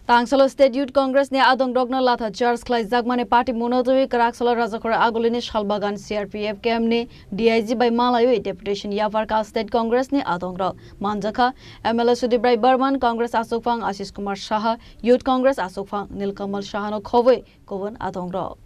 Tangsalo State Youth Congress ne adong rogna latha Charles Clay Zagmane party monotoi Karaksalo Rajakora Agolini Shalbagan CRPF KM DIG by Malayo deputation Yavarka State Congress ne adong rog Manjaka MLA Sudibrai Burman Congress Asokfang Ashish Kumar Shah Youth Congress Asokfang Nilkamal Shahano Khove Kovan adong rog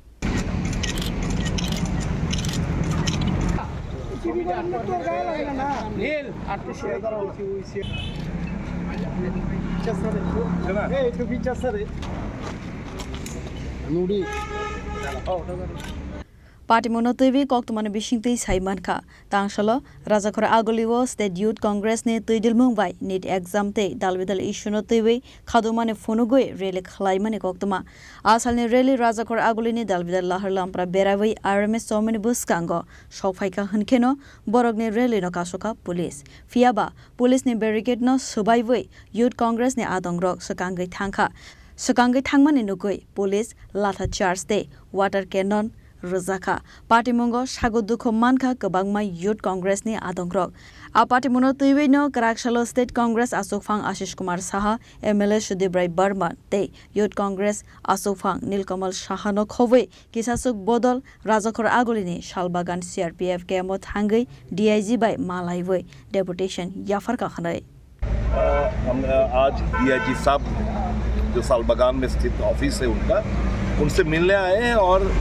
Party monotoi koktumane bishingtei saimanka tangsalo Rajakora Agoliwo State Youth Congress ne tuidil mungbai NEET exam te dalbidal issuno tuiwe khadumane phonugoi rally khlaimane koktuma asalne rally Rajakora Agolini dalbidal lahar lampra berawai RMS somani buskango shokfaika hunkeno borogne rally no kasoka police fiaba police ne barricade no subaiwai Youth Congress ne adongrok sakangai thangmane nugoi police latha charge te water cannon Rozaka Party Mongo Shago Dukho Manka Kabangma Youth Congress ni Adongrok A Party Monotuiwe no Karaksalo State Congress Asokfang Ashish Kumar Saha MLA Sudibrai Burman Te Youth Congress Asokfang Nilkamal Shahano Khove Kisasuk Bodol Rajakora Agolini Shalbagan CRPF KMO Thangai DIG by Malaiwe Deputation Yafarka Khanai हम आज DIG साहब जो सालबागान में स्थित office है उनसे मिलने आए हैं और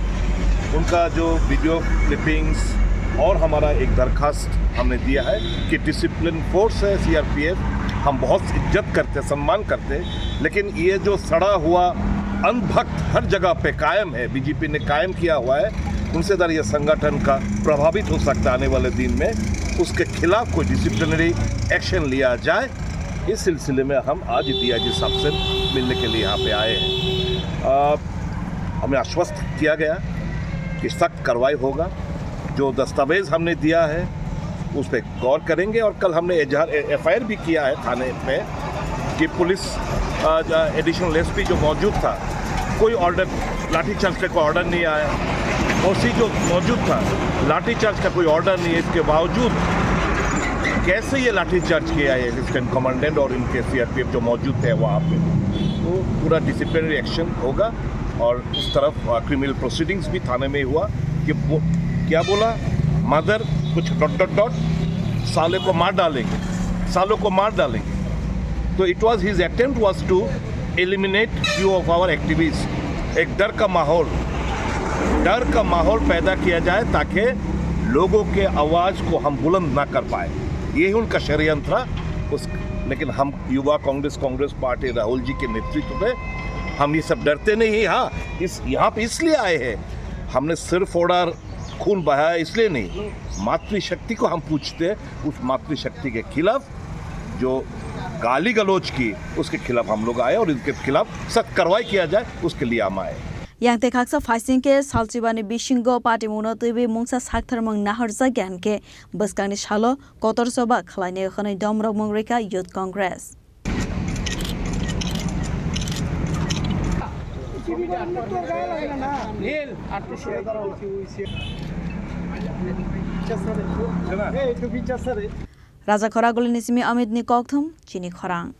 उनका जो वीडियो क्लिपिंग्स और हमारा एक दरखास्त हमने दिया है कि डिसिप्लिन फोर्स है CRPF हम बहुत इज्जत करते सम्मान करते लेकिन ये जो सड़ा हुआ अंधभक्त हर जगह पे कायम है BJP ने कायम किया हुआ है उनसे दर ये संगठन का प्रभावित हो सकता आने वाले दिन में उसके खिलाफ कोई डिसिप्लिनरी एक्शन लिया जाए इस सिलसिले में हम आज DIG साहब से मिलने के लिए यहाँ पे आए हैं हमें आश्वस्त किया गया कि सख्त कार्रवाई होगा जो दस्तावेज हमने दिया है उस पर गौर करेंगे और कल हमने FIR भी किया है थाने में कि पुलिस एडिशनल SP जो मौजूद था कोई ऑर्डर लाठीचार्ज का कोई ऑर्डर नहीं आया OC जो मौजूद था लाठीचार्ज का कोई ऑर्डर नहीं है इसके बावजूद कैसे ये लाठीचार्ज किया है असिस्टेंट कमांडेंट और इनके CRPF जो मौजूद थे वहाँ पे तो पूरा डिसिप्लिनरी एक्शन होगा और उस तरफ क्रिमिनल प्रोसीडिंग्स भी थाने में हुआ कि वो क्या बोला मदर कुछ ... साले को मार डालेंगे सालों को मार डालेंगे तो it was his attempt was to eliminate few of our activist एक डर का माहौल पैदा किया जाए ताकि लोगों के आवाज़ को हम बुलंद ना कर पाए यही उनका षड्यंत्र लेकिन हम युवा कांग्रेस पार्टी राहुल जी के नेतृत्व में हम ये सब डरते नहीं हाँ यहाँ पे इसलिए आए हैं हमने सिर फोड़ा खून बहाया इसलिए नहीं मातृशक्ति को हम पूछते उस मातृशक्ति के खिलाफ जो गाली गलौज की उसके खिलाफ हम लोग आए और इनके खिलाफ सख्त कार्रवाई किया जाए उसके लिए हम आए Yang tekaksa fighting ke salchibani bishingo party monotuibe mungsa saktharmang naharja gyan ke baskani shalo kotor soba khlaine khane domrok mongreka Youth Congress Rajakora Golini Simi Amit ni Kokthum Chini Khorang